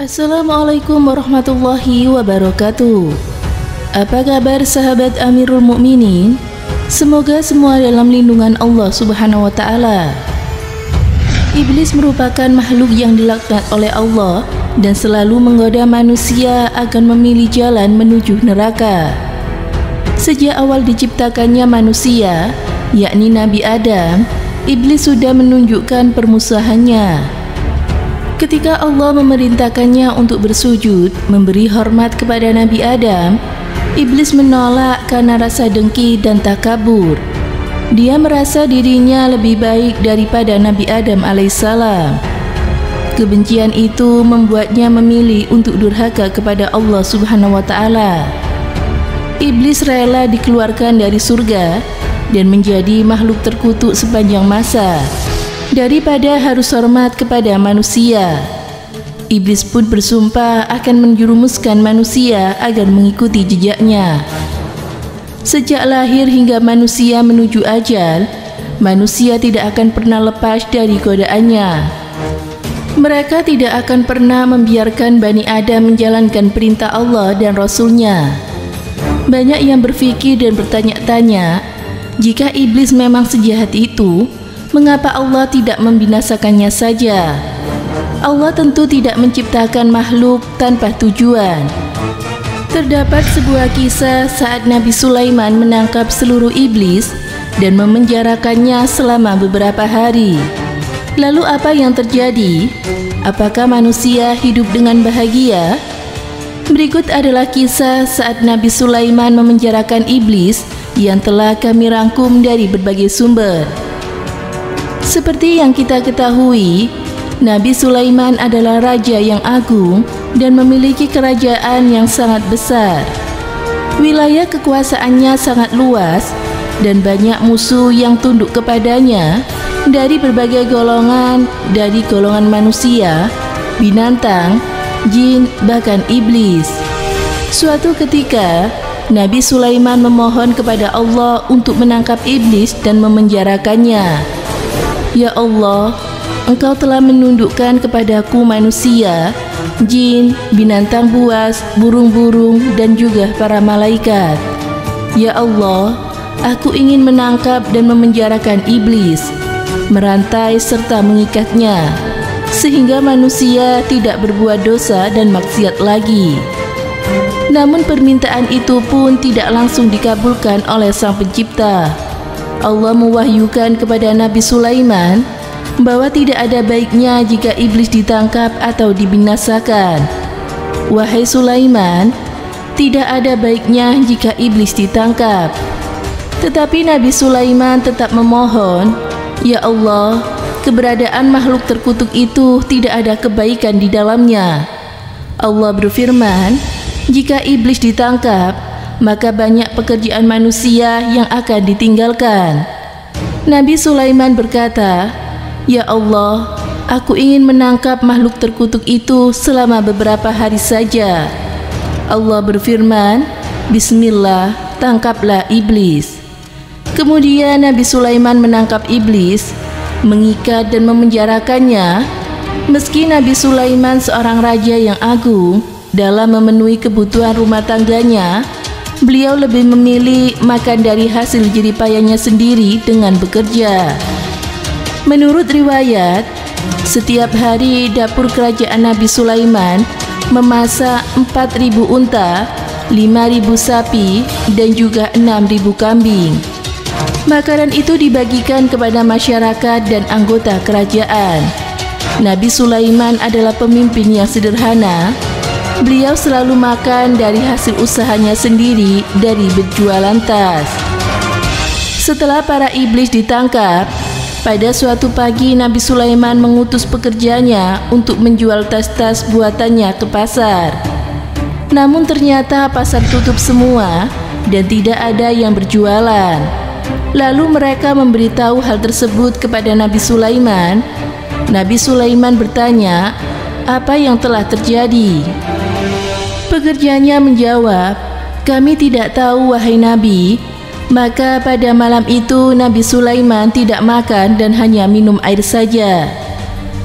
Assalamualaikum warahmatullahi wabarakatuh. Apa kabar sahabat Amirul Mukminin? Semoga semua dalam lindungan Allah Subhanahu wa taala. Iblis merupakan makhluk yang dilaknat oleh Allah dan selalu menggoda manusia akan memilih jalan menuju neraka. Sejak awal diciptakannya manusia, yakni Nabi Adam, iblis sudah menunjukkan permusuhannya. Ketika Allah memerintahkannya untuk bersujud, memberi hormat kepada Nabi Adam, iblis menolak karena rasa dengki dan takabur. Dia merasa dirinya lebih baik daripada Nabi Adam alaihissalam. Kebencian itu membuatnya memilih untuk durhaka kepada Allah Subhanahu wa taala. Iblis rela dikeluarkan dari surga dan menjadi makhluk terkutuk sepanjang masa daripada harus hormat kepada manusia. Iblis pun bersumpah akan menjerumuskan manusia agar mengikuti jejaknya. Sejak lahir hingga manusia menuju ajal, manusia tidak akan pernah lepas dari godaannya. Mereka tidak akan pernah membiarkan Bani Adam menjalankan perintah Allah dan Rasul-Nya. Banyak yang berpikir dan bertanya-tanya, jika iblis memang sejahat itu, mengapa Allah tidak membinasakannya saja? Allah tentu tidak menciptakan makhluk tanpa tujuan. Terdapat sebuah kisah saat Nabi Sulaiman menangkap seluruh iblis dan memenjarakannya selama beberapa hari. Lalu apa yang terjadi? Apakah manusia hidup dengan bahagia? Berikut adalah kisah saat Nabi Sulaiman memenjarakan iblis yang telah kami rangkum dari berbagai sumber. Seperti yang kita ketahui, Nabi Sulaiman adalah raja yang agung dan memiliki kerajaan yang sangat besar. Wilayah kekuasaannya sangat luas dan banyak musuh yang tunduk kepadanya dari berbagai golongan, dari golongan manusia, binatang, jin, bahkan iblis. Suatu ketika, Nabi Sulaiman memohon kepada Allah untuk menangkap iblis dan memenjarakannya. Ya Allah, Engkau telah menundukkan kepadaku manusia, jin, binatang buas, burung-burung, dan juga para malaikat. Ya Allah, aku ingin menangkap dan memenjarakan iblis, merantai serta mengikatnya, sehingga manusia tidak berbuat dosa dan maksiat lagi. Namun permintaan itu pun tidak langsung dikabulkan oleh Sang Pencipta. Allah mewahyukan kepada Nabi Sulaiman bahwa tidak ada baiknya jika iblis ditangkap atau dibinasakan. Wahai Sulaiman, tidak ada baiknya jika iblis ditangkap. Tetapi Nabi Sulaiman tetap memohon, Ya Allah, keberadaan makhluk terkutuk itu tidak ada kebaikan di dalamnya. Allah berfirman, jika iblis ditangkap, maka banyak pekerjaan manusia yang akan ditinggalkan. Nabi Sulaiman berkata, Ya Allah, aku ingin menangkap makhluk terkutuk itu selama beberapa hari saja. Allah berfirman, Bismillah, tangkaplah iblis. Kemudian Nabi Sulaiman menangkap iblis, mengikat dan memenjarakannya. Meski Nabi Sulaiman seorang raja yang agung, dalam memenuhi kebutuhan rumah tangganya, beliau lebih memilih makan dari hasil jeripayahnya sendiri dengan bekerja. Menurut riwayat, setiap hari dapur kerajaan Nabi Sulaiman memasak 4.000 unta, 5.000 sapi, dan juga 6.000 kambing. Makanan itu dibagikan kepada masyarakat dan anggota kerajaan. Nabi Sulaiman adalah pemimpin yang sederhana. Beliau selalu makan dari hasil usahanya sendiri dari berjualan tas. Setelah para iblis ditangkap, pada suatu pagi Nabi Sulaiman mengutus pekerjanya untuk menjual tas-tas buatannya ke pasar. Namun ternyata pasar tutup semua dan tidak ada yang berjualan. Lalu mereka memberitahu hal tersebut kepada Nabi Sulaiman. Nabi Sulaiman bertanya, apa yang telah terjadi? Pekerjanya menjawab, kami tidak tahu wahai Nabi. Maka pada malam itu Nabi Sulaiman tidak makan dan hanya minum air saja.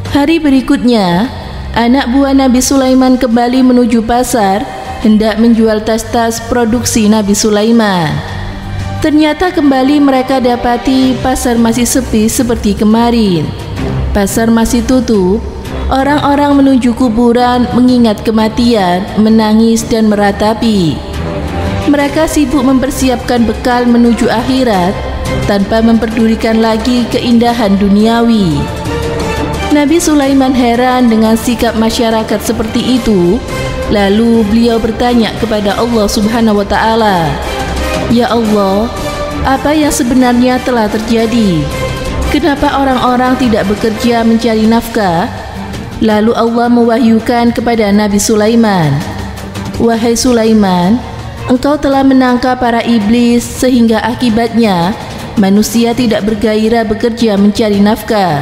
Hari berikutnya, anak buah Nabi Sulaiman kembali menuju pasar hendak menjual tas-tas produksi Nabi Sulaiman. Ternyata kembali mereka dapati pasar masih sepi seperti kemarin. Pasar masih tutup. Orang-orang menuju kuburan mengingat kematian, menangis dan meratapi. Mereka sibuk mempersiapkan bekal menuju akhirat tanpa memperdulikan lagi keindahan duniawi. Nabi Sulaiman heran dengan sikap masyarakat seperti itu. Lalu beliau bertanya kepada Allah Subhanahu wa Ta'ala, "Ya Allah, apa yang sebenarnya telah terjadi? Kenapa orang-orang tidak bekerja mencari nafkah?" Lalu Allah mewahyukan kepada Nabi Sulaiman, "Wahai Sulaiman, engkau telah menangkap para iblis sehingga akibatnya manusia tidak bergairah bekerja mencari nafkah.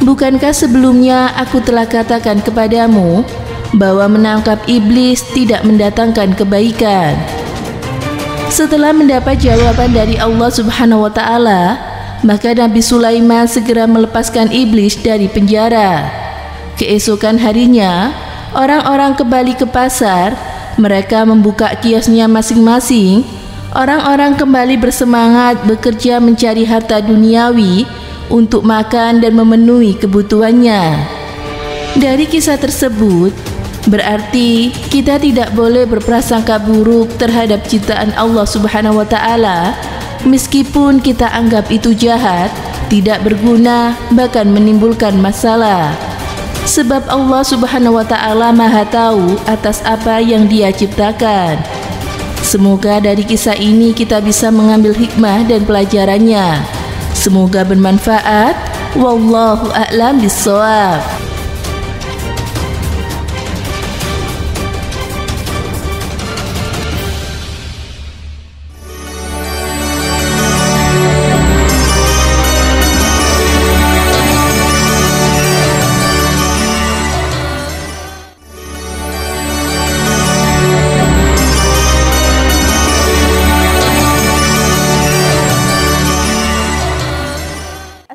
Bukankah sebelumnya aku telah katakan kepadamu bahwa menangkap iblis tidak mendatangkan kebaikan?" Setelah mendapat jawaban dari Allah Subhanahu wa Ta'ala, maka Nabi Sulaiman segera melepaskan iblis dari penjara. Keesokan harinya, orang-orang kembali ke pasar. Mereka membuka kiosnya masing-masing. Orang-orang kembali bersemangat bekerja mencari harta duniawi untuk makan dan memenuhi kebutuhannya. Dari kisah tersebut, berarti kita tidak boleh berprasangka buruk terhadap ciptaan Allah Subhanahu wa Ta'ala, meskipun kita anggap itu jahat, tidak berguna, bahkan menimbulkan masalah. Sebab Allah Subhanahu wa Ta'ala Maha tahu atas apa yang Dia ciptakan. Semoga dari kisah ini kita bisa mengambil hikmah dan pelajarannya. Semoga bermanfaat. Wallahu a'lam bishawab.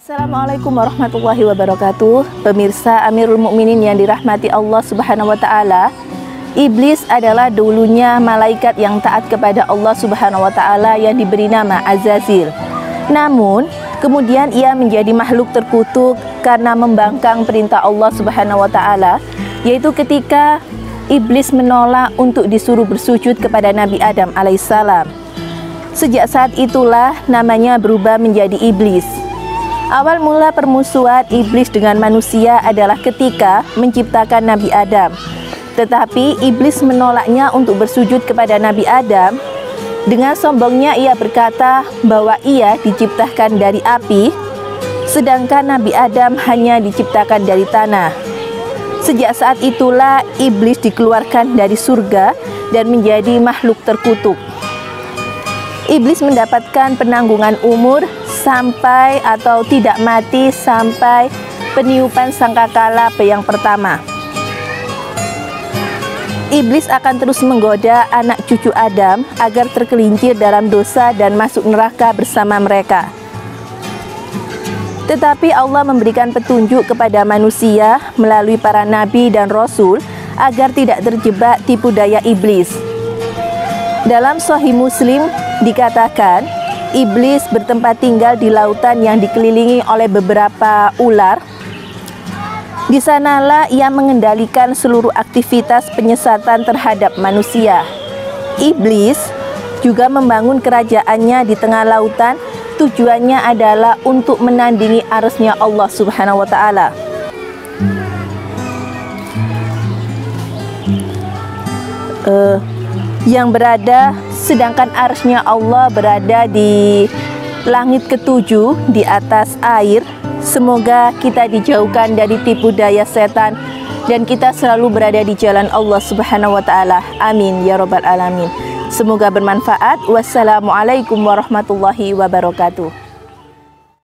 Assalamualaikum warahmatullahi wabarakatuh. Pemirsa Amirul Mukminin yang dirahmati Allah Subhanahu wa Ta'ala, iblis adalah dulunya malaikat yang taat kepada Allah Subhanahu wa Ta'ala yang diberi nama Azazil. Namun kemudian ia menjadi makhluk terkutuk karena membangkang perintah Allah Subhanahu wa Ta'ala, yaitu ketika iblis menolak untuk disuruh bersujud kepada Nabi Adam alaihissalam. Sejak saat itulah namanya berubah menjadi iblis. Awal mula permusuhan iblis dengan manusia adalah ketika menciptakan Nabi Adam. Tetapi iblis menolaknya untuk bersujud kepada Nabi Adam. Dengan sombongnya ia berkata bahwa ia diciptakan dari api, sedangkan Nabi Adam hanya diciptakan dari tanah. Sejak saat itulah iblis dikeluarkan dari surga dan menjadi makhluk terkutuk. Iblis mendapatkan penanggungan umur sampai atau tidak mati sampai peniupan sangkakala yang pertama. Iblis akan terus menggoda anak cucu Adam agar tergelincir dalam dosa dan masuk neraka bersama mereka. Tetapi Allah memberikan petunjuk kepada manusia melalui para nabi dan rasul agar tidak terjebak tipu daya iblis. Dalam Sahih Muslim dikatakan, iblis bertempat tinggal di lautan yang dikelilingi oleh beberapa ular. Di sanalah ia mengendalikan seluruh aktivitas penyesatan terhadap manusia. Iblis juga membangun kerajaannya di tengah lautan. Tujuannya adalah untuk menandingi arsy-Nya Allah Subhanahu wa Ta'ala. Sedangkan arsy-Nya Allah berada di langit ketujuh di atas air. Semoga kita dijauhkan dari tipu daya setan dan kita selalu berada di jalan Allah Subhanahu wa Ta'ala. Amin ya rabbal alamin. Semoga bermanfaat. Wassalamualaikum warahmatullahi wabarakatuh.